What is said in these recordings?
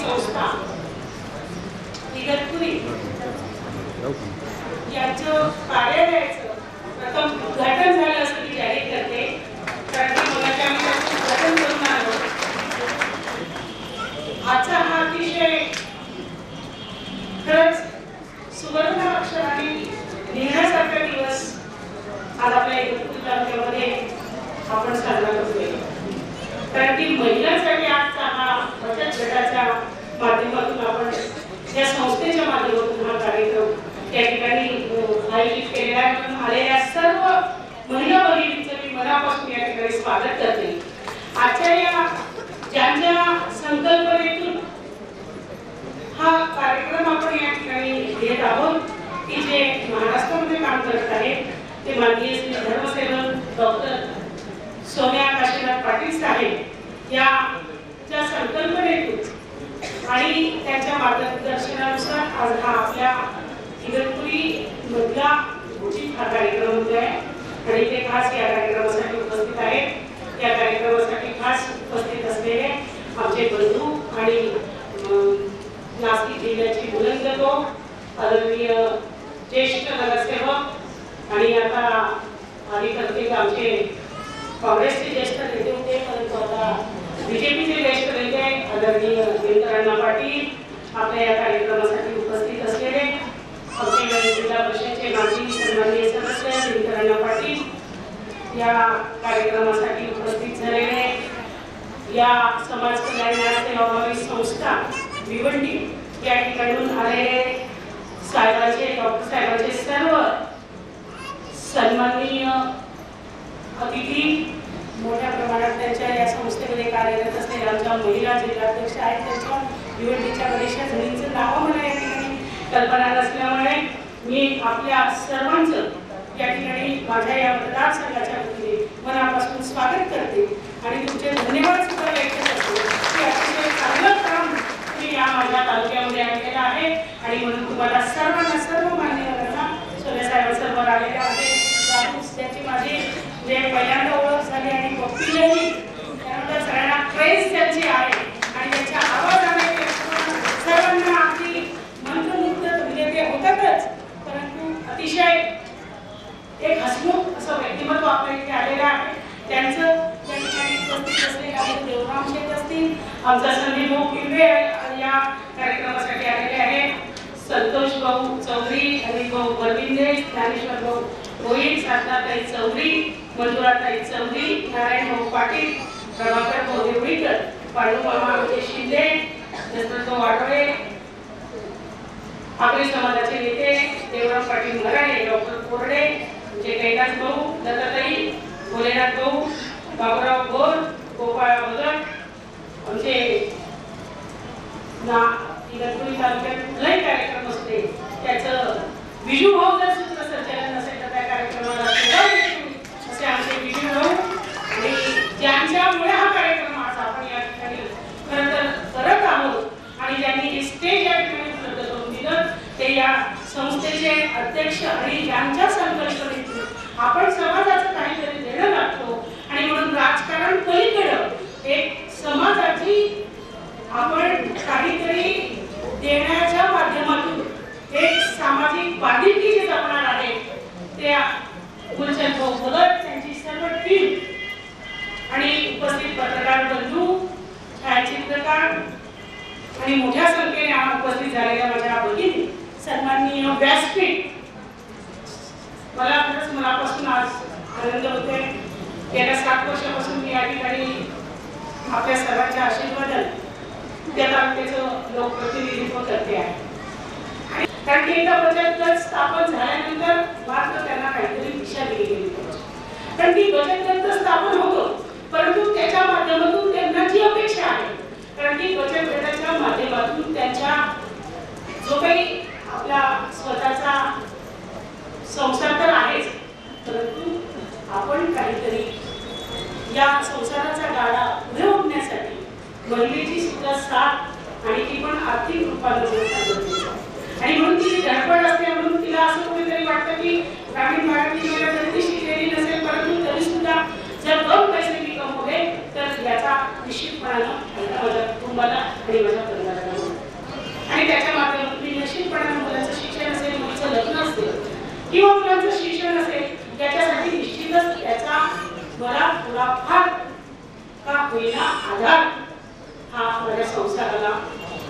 संस्था इगतपुरी यांचं कार्यालयाचं प्रथम उद्घाटन झालं असं मी जाहीर करते, कारण की मगाशी आम्ही त्याचं उद्घाटन करून आलो. आजचा हा अतिशय खरंच सुवर्ण अक्षराने लिहिण्यासारखा दिवस आज आपल्या इगतपुरी तालुक्यामध्ये आपण साजरा करतोय. कारण की महिलांसाठी आजचा हा बचत गटाच्या माध्यमातून आपण या संस्थेच्या माध्यमातून हा कार्यक्रम त्या ठिकाणी आयोजित केलेला आहे. म्हणून आलेल्या सर्व महिला भगिनींचं मी मनापासून या ठिकाणी स्वागत करते. आजच्या या ज्यांच्या संकल्पनेतून हा कार्यक्रम आपण या ठिकाणी घेत आहोत, की जे महाराष्ट्रामध्ये काम करत आहेत ते माननीय श्री धर्मसेवक डॉक्टर सोम्या काशीनाथ पाटील साहेब या ज्या संकल्पनेतून आणि त्यांच्या मार्गदर्शनानुसार आज हा आपल्या इगतपुरी मधला घोषित हा कार्यक्रम होत आहे. आणि ते खास या कार्यक्रमासाठी उपस्थित आहेत. या कार्यक्रमासाठी खास उपस्थित असलेले आमचे बंधू आणि नाशिक जिल्ह्याची बुलंदतो आदरणीय ज्येष्ठ नगरसेवक आणि आता आधी करतील आमचे काँग्रेसचे ज्येष्ठ नेते होते, परंतु आता बीजेपीचे ज्येष्ठ नेते आदरणीय दिनकरांना पाटील, आपल्या या कार्यक्रमासाठी उपस्थित असलेले आमचे जिल्हा परिषदेचे माजी सन्माननीय सदस्य दिनकरांना पाटील, या कार्यक्रमासाठी उपस्थित झालेले या समाज कल्याण सेवाभावी संस्था भिवंडी या ठिकाणून आलेले साहेबांचे डॉक्टर साहेबांचे सर्व सन्माननीय अतिथी, मोठ्या प्रमाणात त्यांच्या या संस्थेमध्ये कार्यरत असलेल्या आमच्या महिला जिल्हाध्यक्ष आहेत, त्यांच्या भिवंडीच्या बऱ्याचशा जणींचं नावं मला या ठिकाणी कल्पना नसल्यामुळे मी आपल्या सर्वांचं या ठिकाणी माझ्या या मतदारसंघाच्या वतीने मनापासून स्वागत करते आणि तुमचे धन्यवाद सुद्धा व्यक्त करते की अतिशय चांगलं काम तुम्ही या माझ्या तालुक्यामध्ये आणलेलं आहे. आणि म्हणून तुम्हाला सर्वांना सर्व मान्यवरांना सोन्यासाहेबांसमोर आलेले आहे. त्याची माझी जे पहिल्यांदा ओळख झाली आणि पप्पीलाही त्यानंतर सगळ्यांना क्रेज त्यांची आहे आणि त्यांच्या आवाजाने सर्वांना अगदी मंत्रमुग्ध म्हणजे ते होतातच, परंतु अतिशय एक हसमुख असं व्यक्तिमत्व आपल्या इथे आलेलं आहे. त्यांचं त्या ठिकाणी उपस्थित असलेले आहे देवराम शेठ असतील, आमचा संदीप भाऊ किल्वे या कार्यक्रमासाठी आलेले आहेत, संतोष भाऊ चौधरी, अनिल भाऊ बरविंदे, ज्ञानेश्वर भाऊ होईल, साधनाताई चौधरी, मंजुराताई चौधरी, नारायण भाऊ पाटील, प्रभाकर भाऊ देवळीकर, पांडुमामा शिंदे, दत्तभाऊ वाटोळे, आपले समाजाचे नेते देवराम पाटील मराळे, डॉक्टर कोरडे, जे कैलास भाऊ, दत्ताताई, भोलेनाथ भाऊ, बाबूराव गोर, गोपाळ भगत, आमचे ना इगतपुरी तालुक्यात कुठलाही कार्यक्रम असते त्याचं विजू भाऊ जर सूत्रसंचालन नसेल तर त्या कार्यक्रमाला असे आमचे विजू भाऊ आणि ज्यांच्यामुळे हा कार्यक्रम आज आपण या ठिकाणी खरं तर करत आहोत आणि ज्यांनी हे स्टेज या ठिकाणी उपलब्ध करून दिलं ते या संस्थेचे अध्यक्ष आणि ज्यांच्या संकल्पनेतून आपण समाजाचं काहीतरी देणं लागतो आणि म्हणून राजकारण पलीकडं एक समाजाची आपण काहीतरी देण्याच्या माध्यमातून एक सामाजिक बांधिलकी जी जपणार आहे त्या गुलशन भाऊ भगत, त्यांची सर्व टीम आणि उपस्थित पत्रकार बंधू, छायाचित्रकार आणि मोठ्या संख्येने उपस्थित झालेल्या माझ्या भगिनी, सन्माननीय व्यासपीठ, मला खरंच मनापासून आज आनंद होतोय. गेल्या 7 वर्षापासून मी या ठिकाणी आपल्या सर्वांच्या आशीर्वादाने त्या तालुक्याचं लोकप्रतिनिधित्व करते आहे. कारण की एकदा बचत गट स्थापन झाल्यानंतर मात्र त्यांना काहीतरी दिशा दिली गेली पाहिजे. कारण की बचत गट तर स्थापन होतो, परंतु त्याच्या माध्यमातून त्यांना जी अपेक्षा आहे, कारण की बचत गटाच्या माध्यमातून त्यांच्या जो काही आपला स्वतःचा संसार तर आहेच, परंतु आपण काहीतरी या संसाराचा गाडा पुढे ओढण्यासाठी महिलेची सुद्धा साथ आणि ती पण आर्थिक रूपाने आणि म्हणून तिची धडपड असते. म्हणून तिला असं कुठेतरी वाटतं की ग्रामीण भागातील महिला जरी ती शिकलेली नसेल, परंतु तरी सुद्धा जर 2 पैसे मी कमवले तर याचा निश्चितपणानं माझ्या कुटुंबाला आणि माझ्या परिवाराला किंवा मुलांचं शिक्षण असेल याच्यासाठी निश्चितच याचा मला थोडाफार का होईना आधार हा माझ्या संसाराला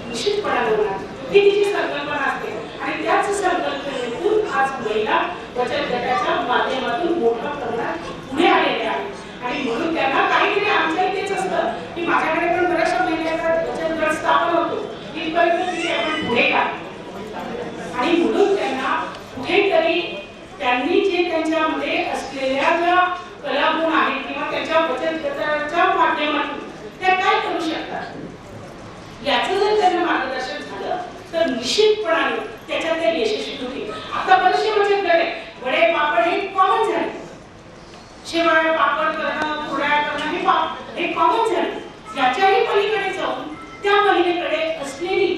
निश्चितपणाने होणार ही तिची संकल्पना असते आणि त्याच संकल्पनेतून आज महिला बचत गटाच्या माध्यमातून मोठ्या प्रमाणात पुढे आलेल्या आहेत आणि म्हणून त्यांना काहीतरी आमच्या इथेच असतं की माझ्याकडे पण बऱ्याचशा महिलांचा बचत गट स्थापन होतो इथपर्यंत की आपण पुढे का आणि म्हणून त्यांना कुठेतरी त्यांनी जे त्यांच्यामध्ये असलेल्या ज्या कलागुण आहेत किंवा त्यांच्या बचत गटाच्या माध्यमातून त्या काय करू शकतात याचं जर त्यांना मार्गदर्शन झालं तर निश्चितपणाने त्याच्यात ते यशस्वी होतील. आता बरेचसे बचत गट आहे वडे पापड हे कॉमन झाले शेवया पापड करणं कुरड्या करणं हे कॉमन झाले याच्याही पलीकडे जाऊन त्या महिलेकडे असलेली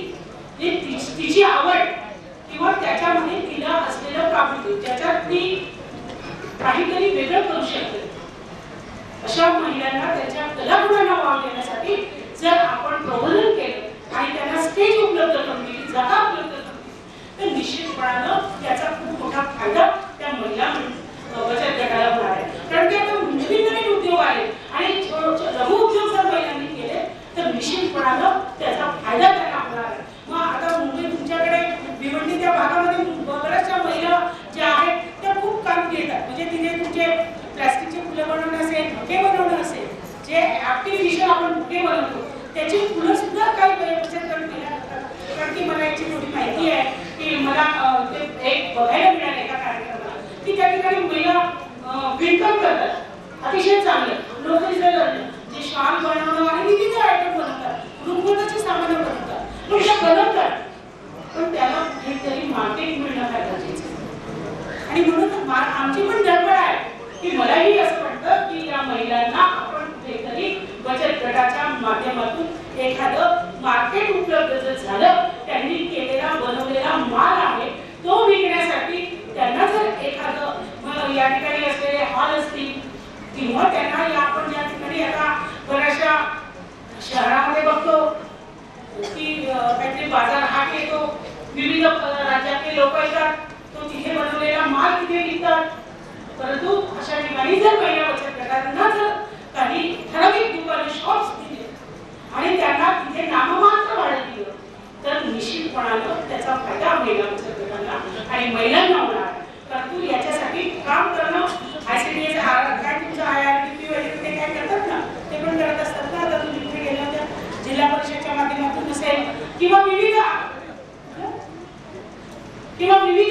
तिची आवड किंवा त्याच्यामध्ये तिला असलेलं प्राप्ती ज्याच्यात ती काहीतरी वेगळं करू शकते अशा महिलांना त्यांच्या कलागुणांना वाव देण्यासाठी जर आपण प्रबोधन केलं आणि त्यांना स्टेज उपलब्ध करून दिली जागा उपलब्ध करून दिली तर निश्चितपणानं त्याचा खूप मोठा फायदा त्या महिला बचत गटाला होणार आहे कारण की आता नवीन उद्योग आले आणि लघु उद्योग जर महिलांनी केले तर निश्चितपणानं त्याचा फायदा त्यांना होणार आहे. मग आता मुंबई तुमच्याकडे भिवंडी त्या भागामध्ये बऱ्याचशा महिला ज्या आहेत त्या खूप काम घेतात म्हणजे तिथे तुमचे प्लास्टिकचे फुलं बनवणं असेल बुके बनवणं असेल जे आर्टिफिशियल आपण बुके बनवतो त्याची फुलं सुद्धा काही बचत गट केल्या जातात कारण की मला याची थोडी माहिती आहे की मला ते एक बघायला मिळालं एका कार्यक्रमाला की त्या ठिकाणी महिला विणकाम करतात अतिशय चांगलं लोकरीचं जे शाल बनवणं आणि विविध आयटम बनवतात रुग्णाची सामानं बनवतात पण त्या बनवतात पण त्याला कुठेतरी मार्केट मिळणं फार गरजेचं आहे आणि म्हणून आमची पण धडपड आहे की मलाही असं वाटतं की या महिलांना आपण कुठेतरी बचत गटाच्या माध्यमातून एखादं मार्केट उपलब्ध जर झालं त्यांनी केलेला बनवलेला माल आहे तो विकण्यासाठी त्यांना जर एखादं या ठिकाणी असलेले हॉल असतील किंवा त्यांना या आपण ज्या ठिकाणी आता बऱ्याचशा शहरामध्ये बघतो की काहीतरी बाजार हाट येतो विविध राज्यातले लोक येतात तो तिथे बनवलेला माल तिथे विकतात परंतु अशा ठिकाणी जर महिला बचत गटांना जर काही ठराविक दुकाने शॉप्स दिले आणि त्यांना तिथे नाममात्र भाडं दिलं तर निश्चितपणानं त्याचा फायदा महिला बचत गटांना आणि महिलांना होणार परंतु याच्यासाठी काम करणं ICDS काय तुमचं IRDP वगैरे ते काय करतात ना ते पण करत असतात ना आता तुम्ही कुठे गेला तर जिल्हा परिषदच्या माध्यमातून असेल किंवा विविध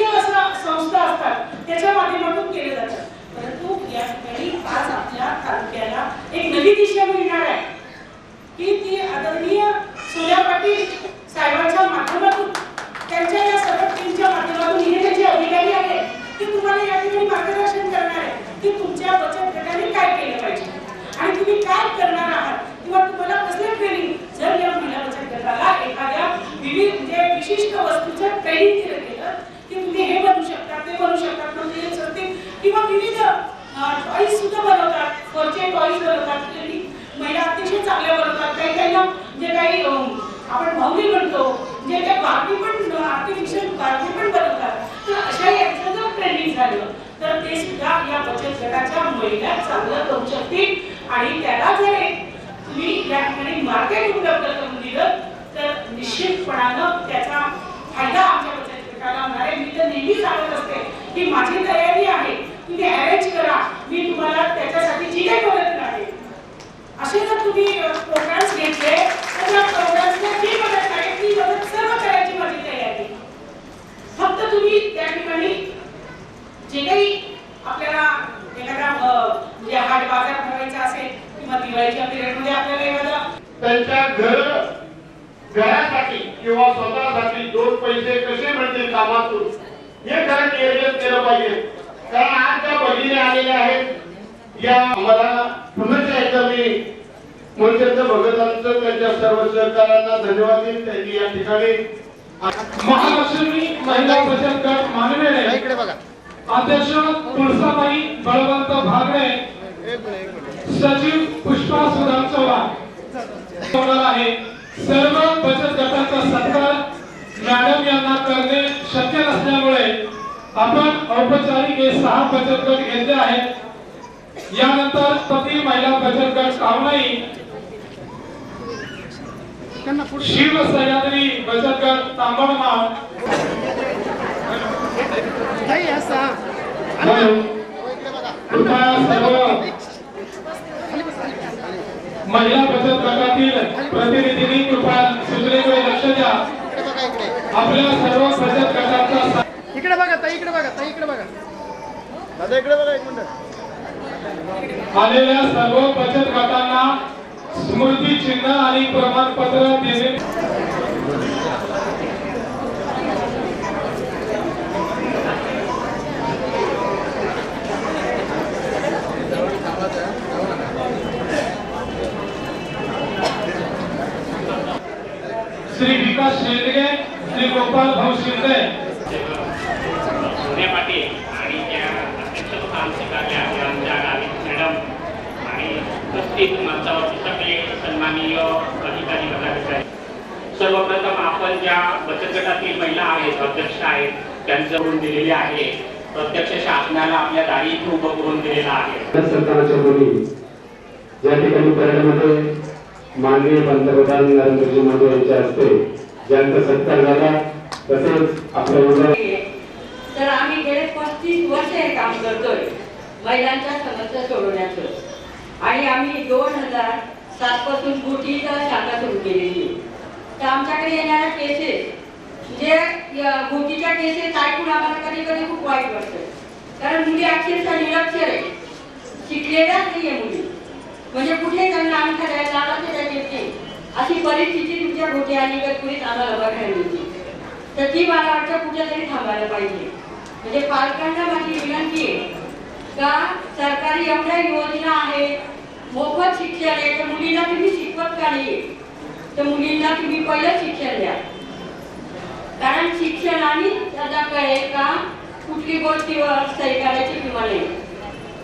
असं संस्था असतात त्याच्या माध्यमातून केले जातात परंतु या ठिकाणी आज आपल्या तालुक्याला एक नवी दिशा मिळणार आहे की ती आदरणीय सोनिया पाटील साहेबांच्या माध्यमातून त्यांच्या या सर्व टीमच्या माध्यमातून हे जे अधिकारी आहेत ते तुम्हाला या ठिकाणी मार्गदर्शन करणार आहे की तुमच्या बचत गटाने काय केलं पाहिजे आणि तुम्ही काय करणार आहात किंवा तुम्हाला कसले ट्रेनिंग जर या महिला बचत गटाला एखाद्या म्हणजे विशिष्ट वस्तूचं ट्रेनिंग दिलं गेलं की तुम्ही हे बनवू शकता ते बनवू शकता म्हणजे सगळे किंवा विविध टॉईज सुद्धा बनवतात फरचे टॉईज बनवतात महिला अतिशय चांगल्या बनवतात काही काहींना जे काही आपण भावली म्हणतो जे त्या बार्बी पण आर्टिफिशियल बार्बी पण बनवतात तर अशा याचं जर ट्रेनिंग झालं तर ते सुद्धा या बचत गटाच्या महिला चांगलं करू शकतील आणि त्याला जर तुम्ही या ठिकाणी मार्केट उपलब्ध करून दिलं तर निश्चितपणानं त्याचा फायदा आमच्या बचत गटाला होणार आहे. मी तर नेहमी सांगत असते की माझी तयारी आहे तुम्ही अरेंज करा मी तुम्हाला त्याच्यासाठी जी काही मदत लागेल असे जर तुम्ही प्रोग्राम्स घेतले तर त्या प्रोग्राम्सला जी मदत लागेल ती मदत सर्व करायची माझी तयारी फक्त तुम्ही त्या ठिकाणी जे काही आपल्याला एखादा म्हणजे हाट बाजार भरवायचा असेल किंवा दिवाळीच्या पिरियडमध्ये आपल्याला एखादा त्यांच्या घरासाठी किंवा स्वतःसाठी दोन पैसे कसे मिळतील कामातून हे खरं नियोजन केलं पाहिजे कारण आज ज्या भगिनी आलेल्या आहेत या आम्हाला पुन्हा एकदा मी मनचंद्र भगतांचं त्यांच्या सर्व सहकाऱ्यांना धन्यवाद देईन त्यांनी या ठिकाणी महालक्ष्मी महिला बचत गट मानवेने अध्यक्ष तुळसाबाई बळवंत भागडे सचिव पुष्पा सुधाम चव्हाण आहे सर्व बचत गटांचा सत्कार मॅडम यांना करणे शक्य नसल्यामुळे आपण औपचारिक हे 6 बचत गट घेतले आहेत. यानंतर पती महिला बचत गट कावनाई, शिव सह्याद्री बचत गट तांबडमाव, कृपया सर्व महिला बचत गटातील प्रतिनिधींनी कृपया सूचनेकडे लक्ष द्या. आपल्या सर्व बचत गटाचा इकडे बघा ताई, इकडे बघा ताई, इकडे बघा दादा, इकडे बघा एक मिनिट. आलेल्या सर्व बचत गटांना स्मृती चिन्ह आणि प्रमाणपत्र देणे. श्री विकास शेंडगे, श्री गोपाल भाऊ शिंदे. सोन्या पाटील आणि त्या अध्यक्षस्थान स्वीकारल्या आमच्या गावित मॅडम आणि उपस्थित मंचावरचे सगळे सन्माननीय अधिकारी पदाधिकारी. सर्वप्रथम आपण ज्या बचत गटातील महिला आहेत, अध्यक्ष आहेत, त्यांचं करून दिलेले आहे. प्रत्यक्ष शासनाला आपल्या दारी इथे उभं करून दिलेला आहे. सरकारच्या बोली या ठिकाणी परेडमध्ये माननीय पंतप्रधान नरेंद्रजी मोदी यांच्या हस्ते ज्यांचा सत्कार झाला, तसेच आपल्या तर आम्ही गेले 35 वर्ष हे काम करतोय महिलांच्या समस्या सोडवण्याचं. आणि आम्ही 2007 पासून घोटीचं शाखा सुरू केलेली. तर आमच्याकडे येणाऱ्या केसेस जे घोटीच्या केसेस ऐकून आम्हाला कधी कधी खूप वाईट वाटतं. कारण मुली अक्षरशः निरक्षर आहे, शिकलेल्याच नाही आहे मुली. म्हणजे कुठे त्यांना आम्ही करायला लावायचं त्या येते अशी परिस्थिती तुमच्या घोटी आणि इगतपुरीत आम्हाला बघायला मिळते. तर ती मला वाटतं कुठेतरी थांबायला पाहिजे. म्हणजे पालकांना माझी विनंती आहे का सरकारी एवढ्या योजना आहेत, मोफत शिक्षण आहे, तर मुलींना तुम्ही शिकवत का नाही? तर मुलींना तुम्ही पहिलं शिक्षण द्या. कारण शिक्षणाने त्याचा कळेल का कुठली गोष्टीवर सही करायची किंवा नाही.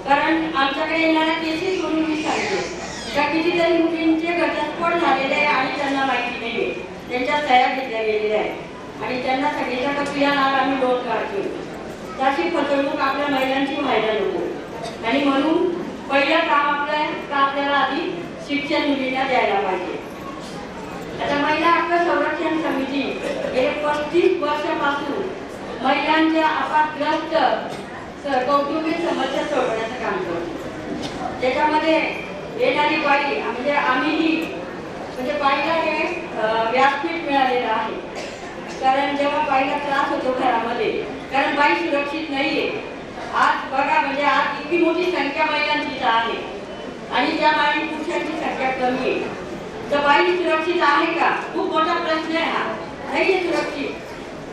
कारण आमच्याकडे येणाऱ्या केसेस म्हणून मी सांगते का कितीतरी मुलींचे घटस्फोट झालेले आहे आणि त्यांना माहिती नाही आहे, त्यांच्या सह्या घेतल्या गेलेल्या आहेत आणि त्यांना सांगितलं का तुझ्या नाव आम्ही नोंद काढतो. त्याची फसवणूक आपल्या महिलांची व्हायला नको. आणि म्हणून पहिलं काम आपलं का आपल्याला आधी शिक्षण मुलींना द्यायला पाहिजे. आता महिला हक्क संरक्षण समिती गेले 35 वर्षापासून महिलांच्या अपघातग्रस्त कौटुंबिक समस्या सोडवण्याचं काम करतो. त्याच्यामध्ये येणारी बाई म्हणजे आम्हीही म्हणजे बाईला हे व्यासपीठ मिळालेलं आहे. कारण जेव्हा बाईला त्रास होतो घरामध्ये, कारण बाई सुरक्षित नाहीये. आज बघा म्हणजे आज इतकी मोठी संख्या महिलांची आहे आणि त्या बाई पुरुषांची संख्या कमी आहे. तर बाई सुरक्षित आहे का? खूप मोठा प्रश्न आहे हा. नाहीये सुरक्षित,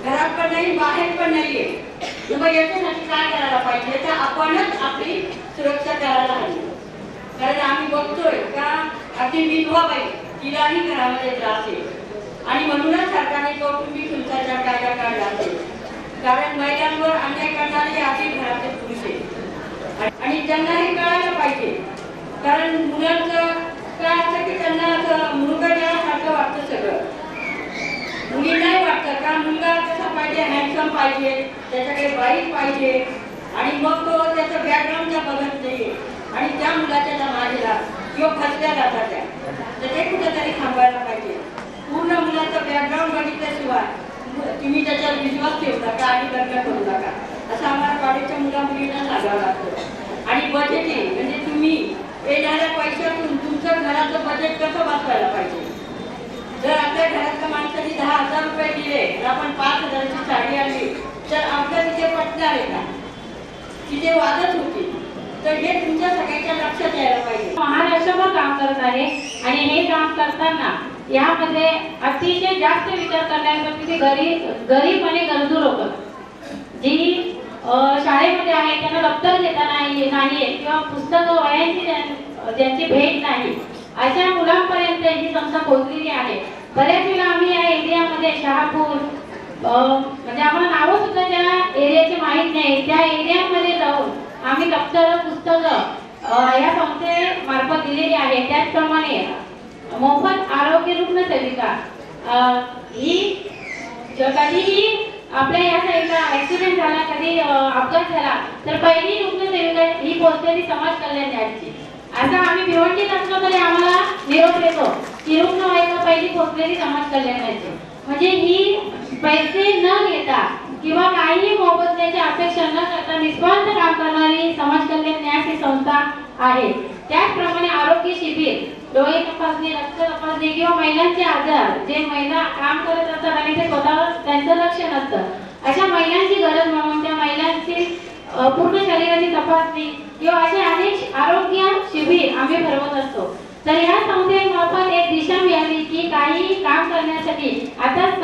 घरात पण नाही, बाहेर पण नाहीये. मग याच्यासाठी काय करायला पाहिजे? तर आपणच आपली सुरक्षा करायला हवी. कारण आम्ही बघतोय का अगदी विधवा बाई तिलाही घरामध्ये त्रास आहे आणि म्हणूनच सरकारने कौटुंबिक हिंसाचार कायदा काढला असेल. कारण महिलांवर अन्याय करणारे आधी घरातले पुरुष आहे आणि त्यांना हे कळायला पाहिजे. कारण मुलांचं काय असतं की त्यांना असं मुलगासारखं वाटतं सगळं. मुलींनाही वाटतं का मुलगा कसा पाहिजे, हँडसम पाहिजे, त्याच्याकडे बाईक पाहिजे आणि मग तो त्याचं बॅकग्राऊंड बघत नाहीये आणि त्या मुलाच्या त्या मागेला किंवा फसल्या जातात त्या. तर ते कुठेतरी थांबायला पाहिजे. पूर्ण मुलाचं बॅकग्राऊंड बघितल्याशिवाय तुम्ही त्याच्यावर विश्वास ठेवू नका आणि लग्न करू नका असं आम्हाला कॉलेजच्या मुला मुलींना सांगावं लागतं. आणि बजेटिंग म्हणजे तुम्ही येणाऱ्या पैशातून तुमचं घराचं बजेट कसं वाचवायला पाहिजे. जर आपल्या घरातल्या माणसाने 10,000 रुपये दिले तर आपण 5,000ची साडी आणली तर आपल्या तिथे पटणार आहे का? तिथे वादच होती. तर हे तुमच्या सगळ्यांच्या लक्षात यायला पाहिजे. महाराष्ट्रभर काम करत आहे आणि हे काम करताना यामध्ये अतिशय जास्त विचार करण्यासाठी की गरीब आणि गरजू लोक जी शाळेमध्ये आहे त्यांना दप्तर घेता नाही किंवा पुस्तकं वह्यांची ज्यांची भेट नाही अशा मुलांपर्यंत ही संस्था पोहोचलेली आहे. बऱ्याच वेळा आम्ही या एरियामध्ये शहापूर म्हणजे आम्हाला नावं सुद्धा त्या एरियाची माहीत नाही, त्या एरियामध्ये जाऊन आम्ही दप्तर पुस्तकं या संस्थेमार्फत दिलेली आहे. त्याचप्रमाणे मोफत आरोग्य रुग्ण सेविका ही कधीही आपल्या या साईडला ऍक्सिडेंट झाला, कधी अपघात झाला, तर पहिली रुग्णसेविका ही पोहोचलेली समाज कल्याण न्यासची. असं आम्ही भिवंडीत असलो तरी आम्हाला निरोप येतो की रुग्ण व्हायला पहिली पोहोचलेली समाज कल्याण न्यासची. म्हणजे ही पैसे न घेता किंवा काही मोबदल्याची अपेक्षा न करता निस्वार्थ काम करणारी समाज कल्याण न्यास ही संस्था आहे. त्याचप्रमाणे आरोग्य शिबिर, डोळे तपासणी, रक्त तपासणी किंवा महिलांचे आजार, जे महिला काम करत असतात आणि ते स्वतःवर त्यांचं लक्ष नसतं, अशा महिलांची गरज म्हणून त्या महिलांची पूर्ण शरीराची तपासणी किंवा असे अनेक आरोग्य शिबिर आम्ही भरवत असतो. तर या संस्थेमार्फत एक दिशा मिळाली की काही काम करण्यासाठी. आताच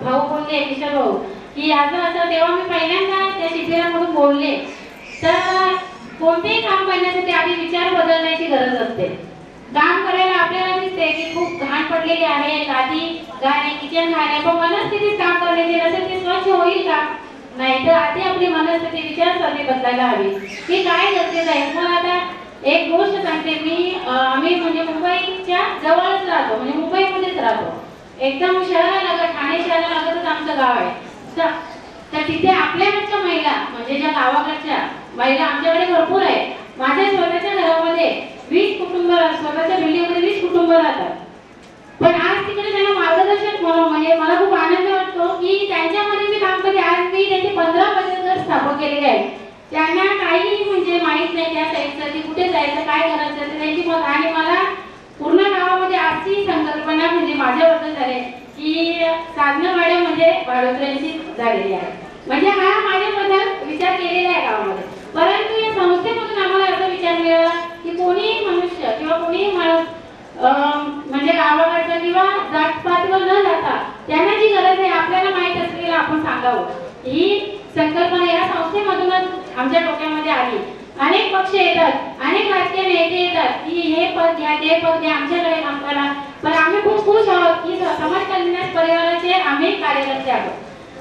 भाऊ बोलले, किशोर भाऊ, की असं तेव्हा मी पहिल्यांदा त्या शिबिरामधून बोलले. तर कोणतेही काम करण्यासाठी आधी विचार बदलण्याची गरज असते. काम करायला आपल्याला दिसते की खूप घाण पडलेली आहे, गादी घाण आहे, किचन घाण आहे, पण मनस्थितीत काम करण्याची नसेल ते स्वच्छ होईल का? नाही. तर आधी आपली मनस्थिती, विचारसरणी बदलायला हवी की काय गरजेचं आहे. मग आता एक गोष्ट सांगते मी, आम्ही म्हणजे मुंबईच्या जवळच राहतो, म्हणजे मुंबईमध्येच राहतो, एकदम शहरालगत, ठाणे शहरालगतच आमचं गाव आहे. तर तिथे आपल्याकडच्या महिला, म्हणजे ज्या गावाकडच्या महिला आमच्याकडे भरपूर आहे. माझ्या स्वतःच्या घरामध्ये 20 कुटुंब, स्वतःच्या बिल्डिंगमध्ये 20 कुटुंब राहतात. पण आज तिकडे त्यांना मार्गदर्शक म्हणून म्हणजे मला खूप आनंद वाटतो की त्यांच्यामध्ये मी काम करते. आज मी त्यांचे 15 बचत गट स्थापन केलेले आहेत. त्यांना काही म्हणजे माहीत नाही त्या साईडचं की कुठे जायचं, काय करायचं, तर त्यांची मत. आणि मला पूर्ण गावामध्ये अशी संकल्पना म्हणजे माझ्याबद्दल झाली की साधना मॅडम म्हणजे बाळोत्र्यांची झालेली आहे. म्हणजे हा माझ्याबद्दल विचार केलेला आहे गावामध्ये. परंतु या संस्थेमधून आम्हाला असा विचार मिळाला की कोणीही मनुष्य किंवा कोणीही माणूस म्हणजे गावाकडचं किंवा जातपातीवर न जाता त्यांना जी गरज आहे आपल्याला माहीत असलेलं आपण सांगावं, ही संकल्पना या संस्थेमधूनच आमच्या डोक्यामध्ये आली. अनेक पक्ष येतात, अनेक राजकीय नेते येतात की हे पद घ्या, ते पद घ्या, आमच्याकडे काम करा. पण आम्ही खूप खुश आहोत की समाज कल्याण परिवाराचे आम्ही कार्यकर्ते आहोत.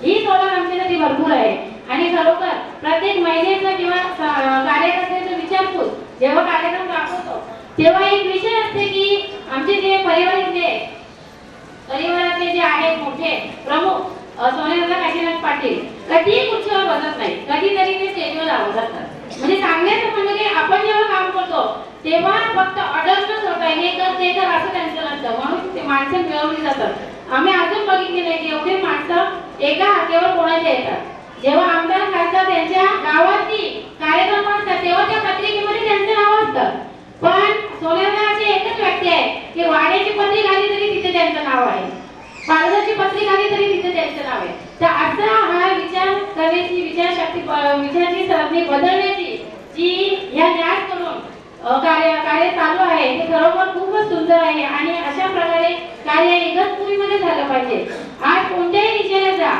ही सोडत आमच्यासाठी भरपूर आहे. आणि खरोखर प्रत्येक महिलेचा किंवा कार्यकर्त्याचा विचारपूस जेव्हा कार्यक्रम राबवतो तेव्हा एक विषय असते की आमचे जे परिवारातले जे आहेत मोठे प्रमुख सोनेदादा काशीनाथ पाटील कधीही खुर्चीवर बसत नाही, कधीतरी ते स्टेजवर आवडतात. म्हणजे सांगण्याचं म्हणजे की आपण जेव्हा काम करतो तेव्हा फक्त ऑर्डरच होत आहे, हे कर ते कर असं त्यांचं नसतं. म्हणून ते माणसं मिळवली जातात. आम्ही अजून बघितले नाही की एवढी माणसं एका हाकेवर कोणाच्या येतात. जेव्हा आमदार खासदार त्यांच्या गावातली कार्यक्रम असतात तेव्हा त्या पत्रिकेमध्ये त्यांचं नाव असतं. पण सोनेदादा अशी एकच व्यक्ती आहे की वाड्याची पत्रिका आली तरी तिथे त्यांचं नाव आहे, पालघरची पत्रिका आली तरी तिथे त्यांचं नाव आहे. तर असा हा विचार करण्याची, विचारशक्ती, विचाराची सरणी बदलण्याची जी ह्या न्यास करून कार्य चालू आहे ते खरोखर खूपच सुंदर आहे. आणि अशा प्रकारे कार्य इगतपुरीमध्ये झालं पाहिजे. आज कोणत्याही दिशेला जा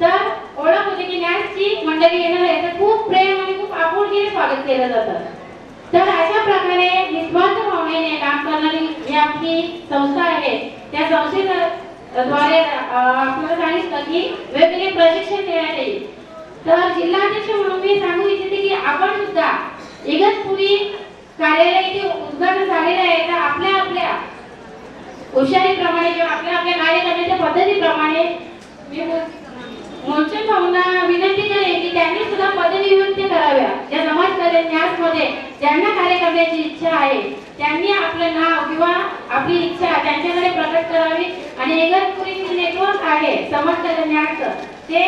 तर ओळख होते की न्यासची मंडळी येणार आहे, तर खूप प्रेम आणि खूप आपुलकीने स्वागत केलं जातं. तर अशा प्रकारे निस्वार्थ भावनेने काम करणारी जी आपली संस्था आहे त्या संस्थेद्वारे आपल्याला सांगितलं की वेगवेगळे प्रशिक्षण देण्यात येईल. तर जिल्हाध्यक्ष म्हणून मी सांगू इच्छिते की आपण सुद्धा इगतपुरी कार्यालय इथे उद्घाटन झालेलं आहे. तर आपल्या हुशारीप्रमाणे किंवा आपल्या कार्य करण्याच्या पद्धतीप्रमाणे मी मोर्चन भाऊंना विनंती करेन की त्यांनी सुद्धा पदनियुक्ती कराव्या. ज्या समाज कल्याण न्यासमध्ये ज्यांना कार्य करण्याची इच्छा आहे त्यांनी आपलं नाव किंवा आपली इच्छा त्यांच्याकडे प्रकट करावी. आणि इगतपुरी नेटवर्क आहे समाज कल्याण न्यासचं ते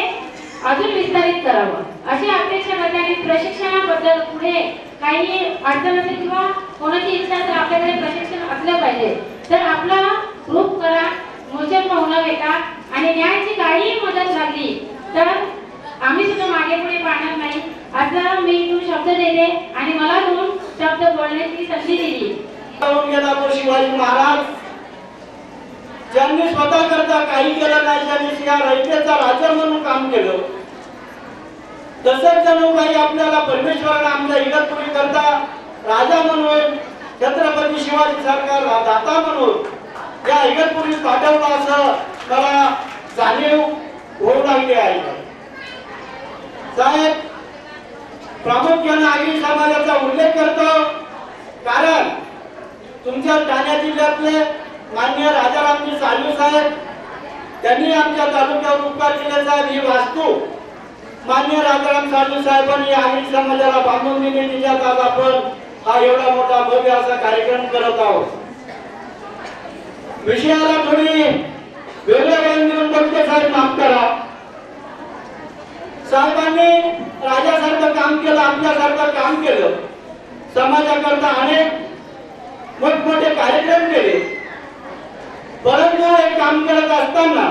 अजून विस्तारित करावं अशी अपेक्षा करते. आणि प्रशिक्षणाबद्दल पुढे काही अडचण असेल किंवा कोणाची इच्छा तर आपल्याकडे प्रशिक्षण असलं पाहिजे तर आपला ग्रुप करा, मोर्चन भाऊंना भेटा. आणि न्यायाची काहीही मदत लागली तर आम्ही सुद्धा मागे पुढे पाहणार नाही असं मी इथून शब्द देते. आणि मला 2 शब्द बोलण्याची संधी दिली. शिवाजी महाराज ज्यांनी स्वतः करता काही केलं नाही, त्यांनी या रयतेचा राजा म्हणून काम केलं, तसंच जणू काही आपल्याला परमेश्वराने आमच्या इगतपुरी करता राजा म्हणून, छत्रपती शिवाजी सरकार दाता म्हणून या इगतपुरीत पाठवलं असं मला जाणीव होऊ लागली आहे. साहेब प्रामुख्याने आगरी समाजाचा उल्लेख करतो कारण तुमच्या ठाणे जिल्ह्यातले माननीय राजारामजी साळवी साहेब त्यांनी आमच्या तालुक्यावर उपकार केले साहेब. ही वास्तू मान्य राजाराम साळवी साहेबांनी आगरी समाजाला बांधून दिली. तिच्यात आज आपण हा एवढा मोठा भव्य असा कार्यक्रम करत आहोत. विषयाला थोडी वेगळ्या वळण देऊन बघते साहेब, माफ करा. साहेबांनी राजासारखं काम केलं, आपल्यासारखं काम केलं, समाजाकरता अनेक मोठमोठे कार्यक्रम केले. परंतु हे काम करत असताना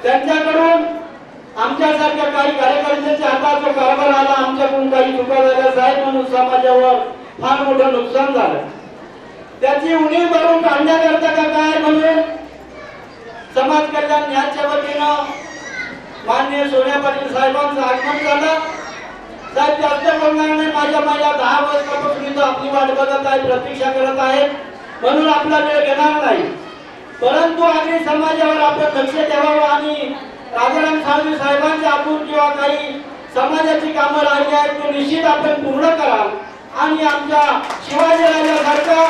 त्यांच्याकडून आमच्यासारख्या काही कार्यकर्त्यांच्या हातात जो कारभार आला, आमच्याकडून काही चुका झाल्या साहेब, म्हणून समाजावर फार मोठं नुकसान झालं. त्याची उणीव भरून काढण्याकरता का काय म्हणून समाज कल्याण न्यायाच्या वतीनं माननीय सोनिया पाटील साहेबांचं आगमन झालं. साहेब जास्त बोलणार नाही, माझ्या 10 वर्षापासून इथं आपली वाट बघत आहे, प्रतीक्षा करत आहेत, म्हणून आपला वेळ घेणार नाही. परंतु आगरी समाजावर आपण लक्ष ठेवावं आणि राजाराम साळवी साहेबांच्या हातून किंवा काही समाजाची कामं राहिली आहेत ते निश्चित आपण पूर्ण कराल आणि आमच्या शिवाजी राजासारखा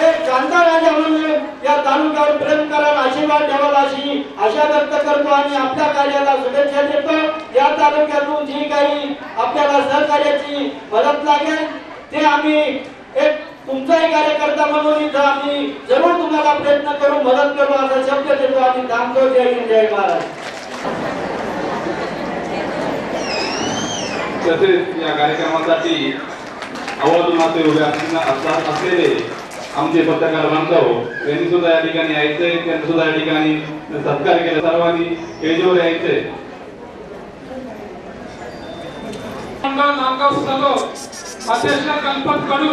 एक शांता राजा म्हणून या तालुक्यावर प्रेम कराल, आशीर्वाद ठेवाल अशी आशा व्यक्त करतो आणि आपल्या कार्याला शुभेच्छा देतो. या तालुक्यातून जी काही आपल्याला सहकार्याची मदत लागेल ते आम्ही एक तुमचाही कार्यकर्ता म्हणून इथं आम्ही जरूर तुम्हाला प्रयत्न करू, मदत करू असा शब्द देतो. आम्ही थांबतो. जय हिंद, जय महाराज. तसेच या कार्यक्रमासाठी आवर्जून उभे असलेले आमचे पत्रकार बांधव त्यांनी सुद्धा या ठिकाणी यायचंय, त्यांनी सुद्धा या ठिकाणी सत्कार केला. सर्वांनी स्टेजवर यायचंय. नांदगाव सलो अध्यक्ष गणपत कडू,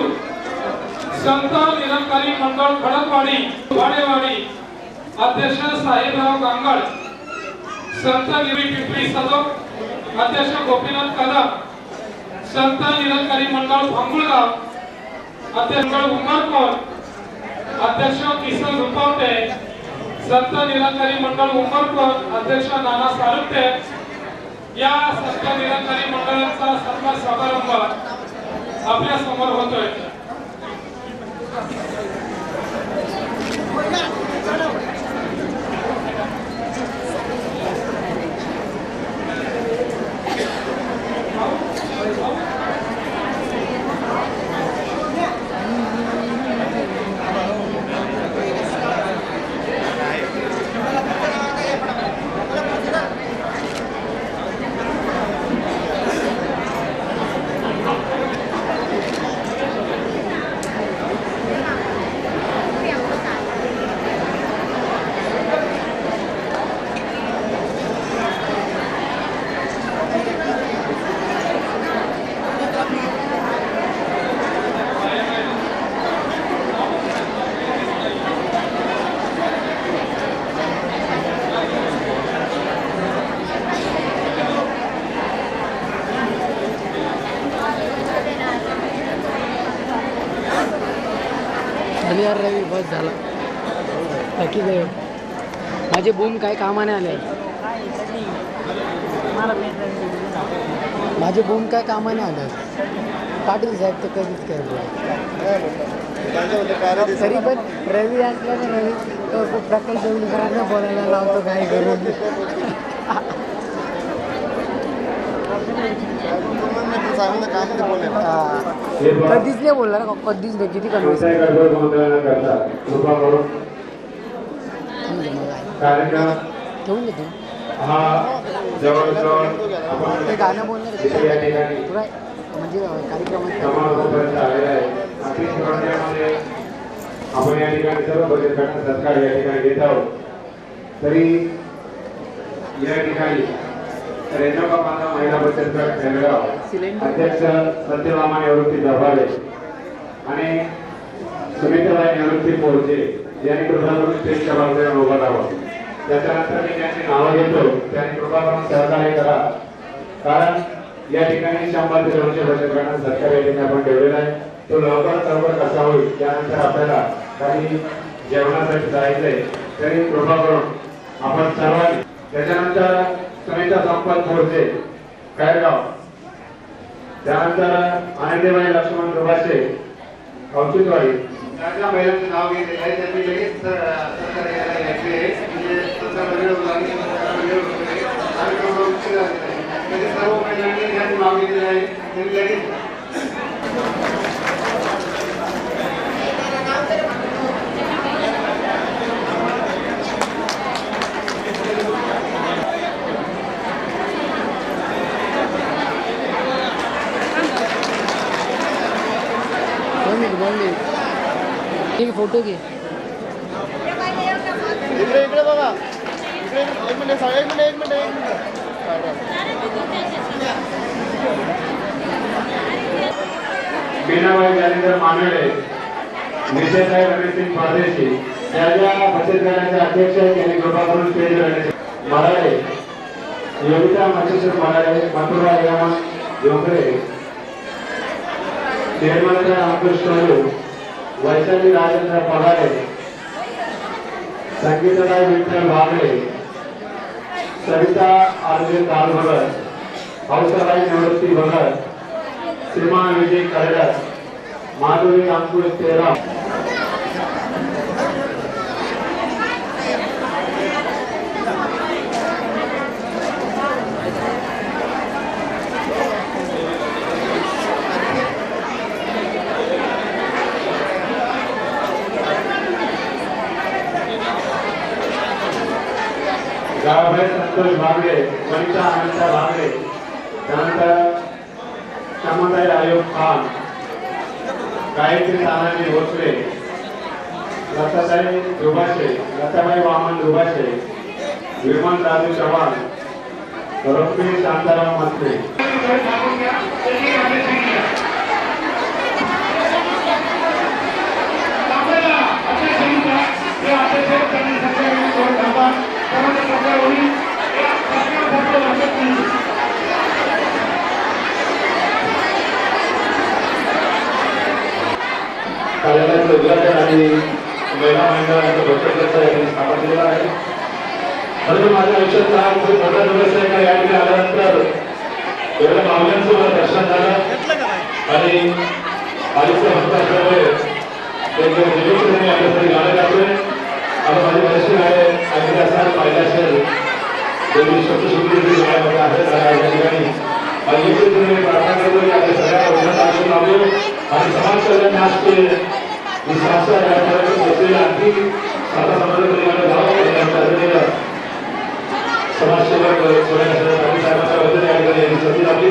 संत निरंकारी मंडळ खडकवाडी वाडेवाडी अध्यक्ष साहेबराव गांगड, संत निरी पिंपरी सदोक अध्यक्ष गोपीनाथ कदम, संत निरंकारी मंडळ भांगुळगाव अध्यक्ष उमरकोट, अध्यक्ष किसन रुपवते, संत निरंकारी मंडळ उमरकोट अध्यक्ष नाना सारुते. या संत निरंकारी मंडळाचा सर्व समारंभ आपल्या समोर होतोय. यार रवी बस झाला, थकी गए. माझे बूम काय कामाने आले, माझे बूम काय कामाने आले. पाटील साहेब तर कधीच काय तरी पण रवी असला ना, रवी तो प्रकल्प विकारांना बोलायला लावतो काय करून. कधीच नाही बोलणार, कधीच नाही. किती कमी ठेवून घेतो ते गाणं बोलणार म्हणजे कार्यक्रमात. आपण या ठिकाणी सर्व बचत गटांचा सत्कार या ठिकाणी घेत आहोत. तरी या ठिकाणी रेणुका माता महिला बचत गट खेळगाव अध्यक्ष सत्यभामा निवृत्ती दबाले आणि सुमित्राबाई निवृत्ती पोरचे यांनी कृपा करून स्टेजच्या बाजूला उभा राहावं. त्याच्यानंतर मी त्यांची नावं घेतो, त्यांनी कृपा करून सहकार्य करा. कारण या ठिकाणी 100 ते 200 बचत गटांचा सत्कार या ठिकाणी आपण ठेवलेला आहे. तो लवकर कसा होईल, त्यानंतर आपल्याला काही जेवणासाठी जायचंय, तरी कृपा करून आपण सर्वांनी. त्याच्यानंतर सुनीता संपत मोर्चे कायगाव, त्यानंतर आनंदीबाई लक्ष्मण दुभाषे औचित्यवाडी. ज्या महिलांचं नाव घेतलेलं आहे त्यांनी लगेच सहकार्य यायचे. सर्व महिलांनी याची मागणी केली आहे त्यांनी लगेच ठीक फोटो घे इकडे इकडे बघा इकडे एक मिनिट मीनाबाई जालिंदर मानवडे, नित्यासाहेब रमेशसिंग परदेशी या ज्या बचत गटाचे अध्यक्ष आहेत त्यांनी कृपा करून स्टेजवर येण्याचे मराठे योगिता मच्छेश्वर मराठे मथुरा यमन डोंगरे निर्मला अंकुश वैशाली राजेंद्र पगारे संगीताबाई विठ्ठल वागळे सविता अर्जुन दालभगत हौसाबाई निवृत्ती भगत सीमा विजय करडस माधुरी अंकुश तेरा गावाबाई संतोष भागरे वनिता अनंता भागरे त्यानंतर श्यामाताई आयोग खान गायत्री तानाजी भोसले लताताई दुभाषे लताबाई वामन दुभाषे विमल राजू चव्हाण रफी शांताराम मस्ते कार्यालयाचं उद्घाटन आणि महिला मंडळाचं बचत गट यांनी स्थापन केलेला आहे. परंतु माझ्या आयुष्यातला हा खूप मोठा दिवस आहे का या ठिकाणी आल्यानंतर एवढ्या मावल्यांसोबत दर्शन झालं आणि आयुष्य म्हणतामुळे आपल्यासाठी गाणं गातोय. आता माझी दर्शन आहे आणि असा पाहिला असेल शब्दशुद्धी गाण्यामध्ये आहे या ठिकाणी आणि प्रार्थना करतो की आपल्या सगळ्या वर्षात आयुष्य लावलो आणि समाज कल्याण राष्ट्रीय पोहोचलेला आणखी आता समाजामध्ये जावं समाजसेवक साहेबांच्या बद्दल या ठिकाणी संधी लावली.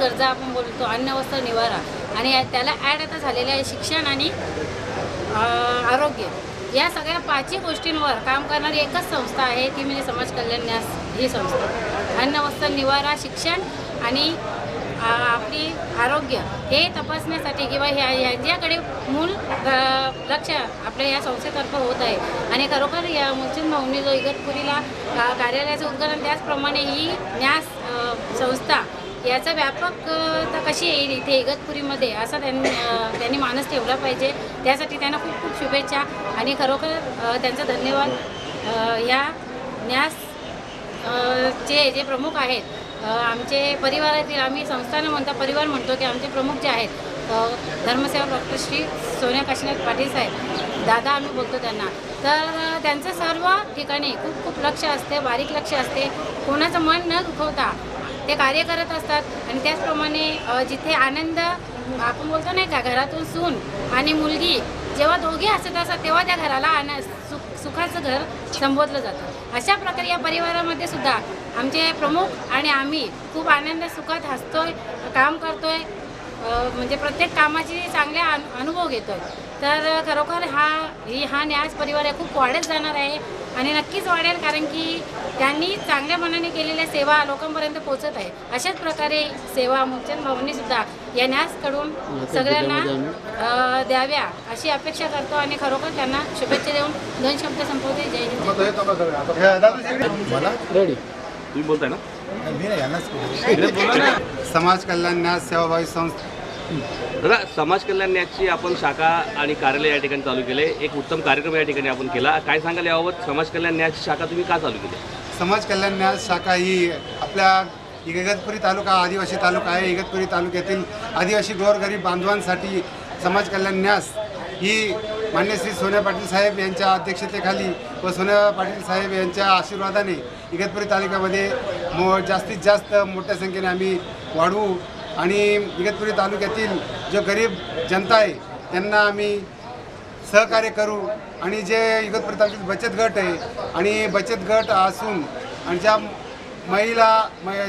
गरजा आपण बोलतो, अन्न वस्त्र निवारा, आणि त्याला ॲड आता झालेलं आहे शिक्षण आणि आरोग्य. या सगळ्या 5 गोष्टींवर काम करणारी एकच संस्था आहे, ती म्हणजे समाज कल्याण न्यास ही संस्था. अन्न वस्त्र निवारा, शिक्षण आणि आपली आरोग्य हे तपासण्यासाठी किंवा ह्याच्याकडे मूल लक्ष आपल्या या संस्थेतर्फे होत आहे. आणि खरोखर या मुलचंद भाऊंनी जो इगतपुरीला कार्यालयाचं उद्घाटन, त्याचप्रमाणे ही न्यास संस्था याचा व्यापकता कशी येईल इथे इगतपुरीमध्ये, असा त्यांनी मानस ठेवला पाहिजे. त्यासाठी त्यांना खूप खूप शुभेच्छा आणि खरोखर त्यांचा धन्यवाद. या न्यास जे प्रमुख आहेत, आमचे परिवारातील, आम्ही संस्थानं म्हणता परिवार म्हणतो की आमचे प्रमुख जे आहेत धर्मसेवक डॉक्टर श्री सोनिया काशीनाथ पाटील साहेब, दादा आम्ही बोलतो त्यांना, तर त्यांचं सर्व ठिकाणी खूप खूप लक्ष असते, बारीक लक्ष असते. कोणाचं मन न दुखवता ते कार्य करत असतात. आणि त्याचप्रमाणे जिथे आनंद आपण बोलतो नाही का, घरातून सून आणि मुलगी जेव्हा दोघे हसत असतात तेव्हा त्या घराला सुखाचं घर संबोधलं जातं. अशा प्रकारे या परिवारामध्ये सुद्धा आमचे प्रमुख आणि आम्ही खूप आनंद सुखात हसतोय, काम करतोय, म्हणजे प्रत्येक कामाची चांगले अनुभव घेतोय. तर खरोखर हा न्यास परिवार खूप वाढत जाणार आहे आणि नक्कीच वाढेल, कारण की त्यांनी चांगल्या मनाने केलेल्या सेवा लोकांपर्यंत पोहोचत आहे. अशाच प्रकारे सेवा मूलचंद भाऊंनी सुद्धा या न्यासकडून सगळ्यांना द्याव्या अशी अपेक्षा करतो आणि खरोखर त्यांना शुभेच्छा देऊन 2 शब्द संपवते. जय हिंद. तुम्ही बोलताय ना? समाज कल्याण न्यास सेवाभावी संस्था. दादा, समाज कल्याण न्यासची आपण शाखा आणि कार्यालय या ठिकाणी चालू केले, एक उत्तम कार्यक्रम या ठिकाणी आपण केला. काय सांगाल याबाबत? समाज कल्याण न्यासची शाखा तुम्ही का चालू केली? समाज कल्याण न्यास शाखा ही आपल्या इगतपुरी तालुका आदिवासी तालुका आहे. इगतपुरी तालुक्यातील आदिवासी गोरगरीब बांधवांसाठी समाज कल्याण न्यास ही मान्य श्री सोनिया पाटील साहेब यांच्या अध्यक्षतेखाली व सोनिया पाटील साहेब यांच्या आशीर्वादाने इगतपुरी तालुक्यामध्ये जास्तीत जास्त मोठ्या संख्येने आम्ही वाढवू आणि इगतपुरी तालुक्यातील जो गरीब जनता आहे त्यांना आम्ही सहकार्य करू. आणि जे इगतपुरी तालुक्यात बचत गट आहे आणि बचत गट असून आणि ज्या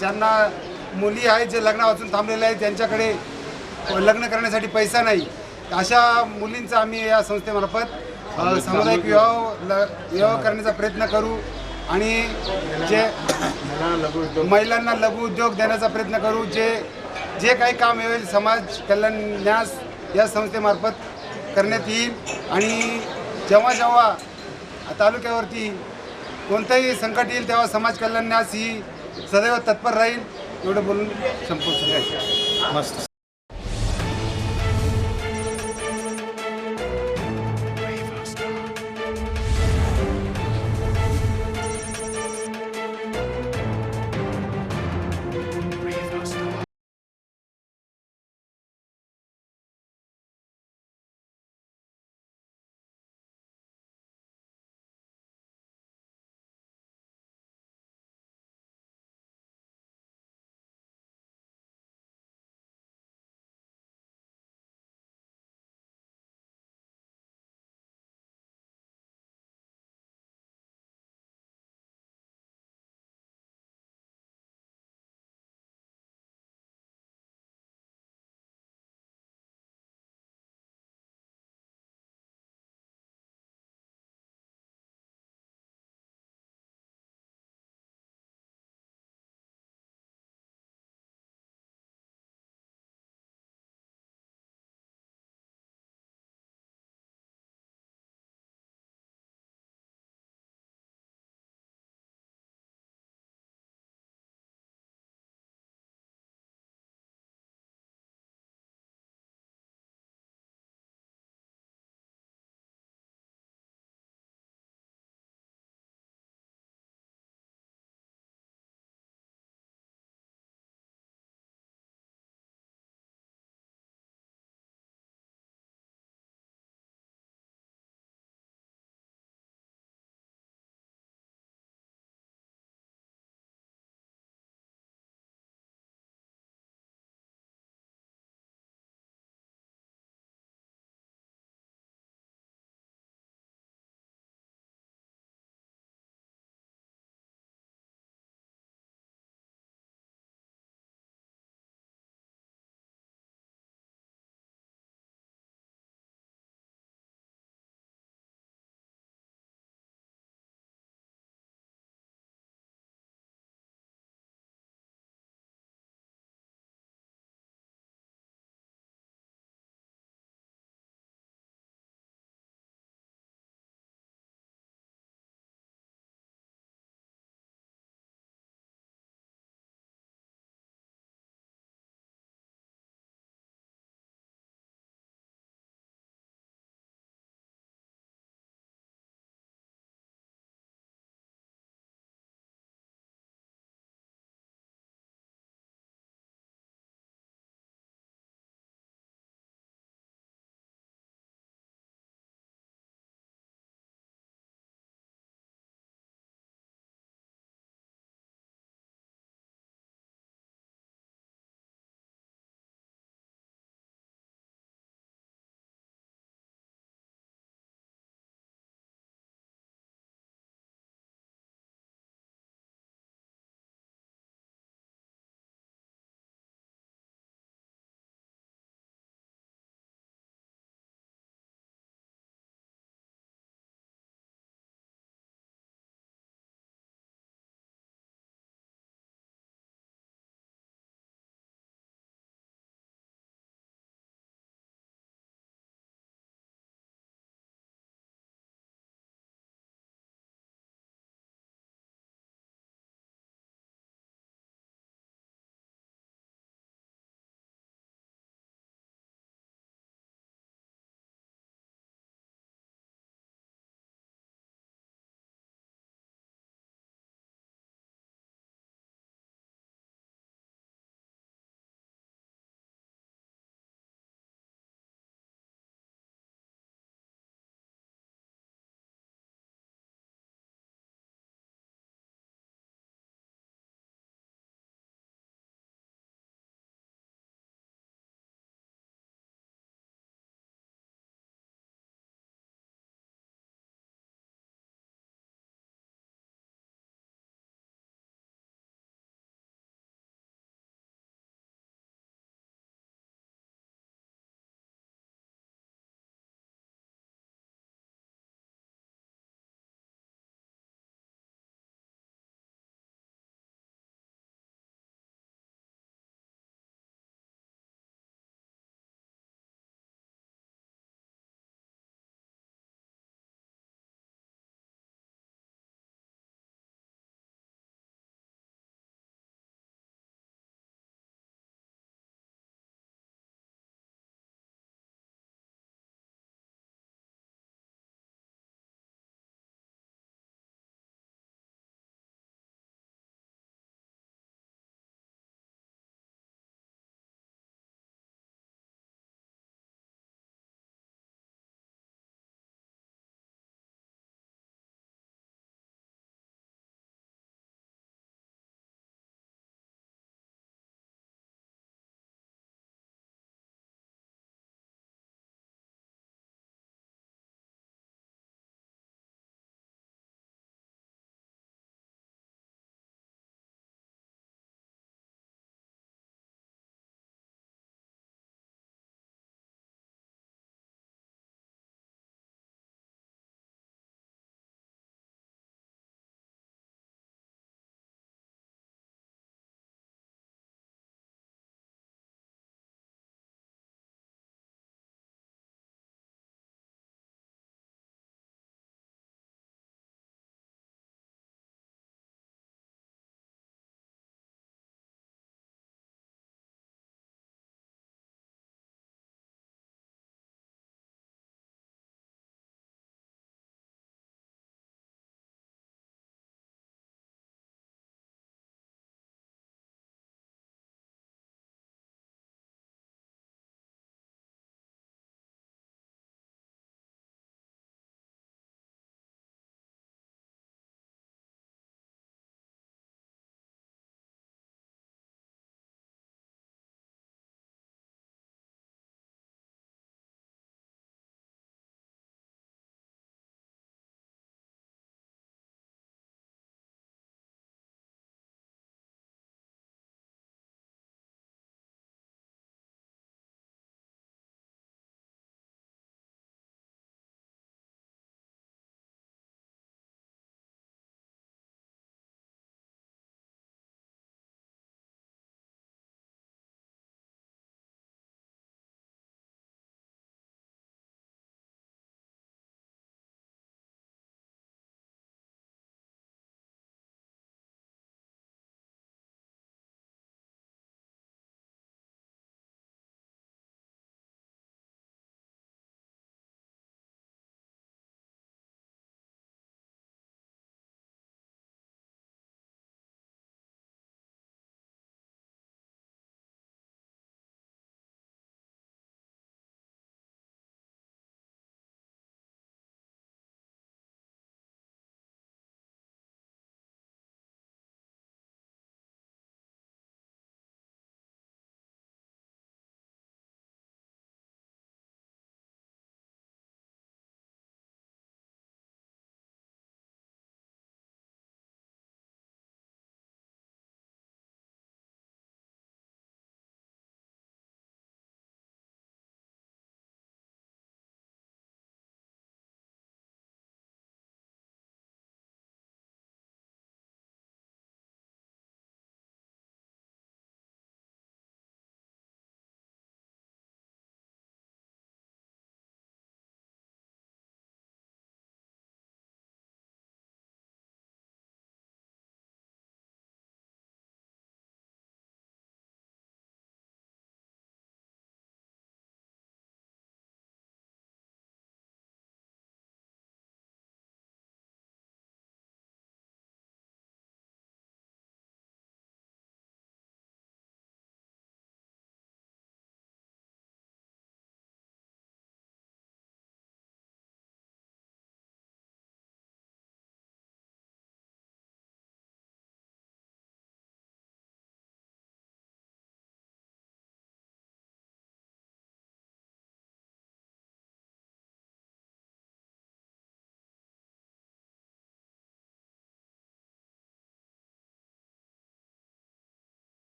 ज्यांना मुली आहेत जे लग्न वाचून थांबलेले आहेत, त्यांच्याकडे लग्न करण्यासाठी पैसा नाही, अशा मुलींचा आम्ही या संस्थेमार्फत सामुदायिक विवाह करण्याचा प्रयत्न करू आणि जे महिलांना लघु उद्योग देण्याचा प्रयत्न करू. जे काही काम होईल समाज कल्याण न्यास या संस्थेमार्फत करण्यात येईल. आणि जेव्हा जेव्हा तालुक्यावरती कोणतंही संकट येईल तेव्हा समाज कल्याण न्यास ही सदैव तत्पर राहील. एवढं बोलून संपूर्ण. मस्त.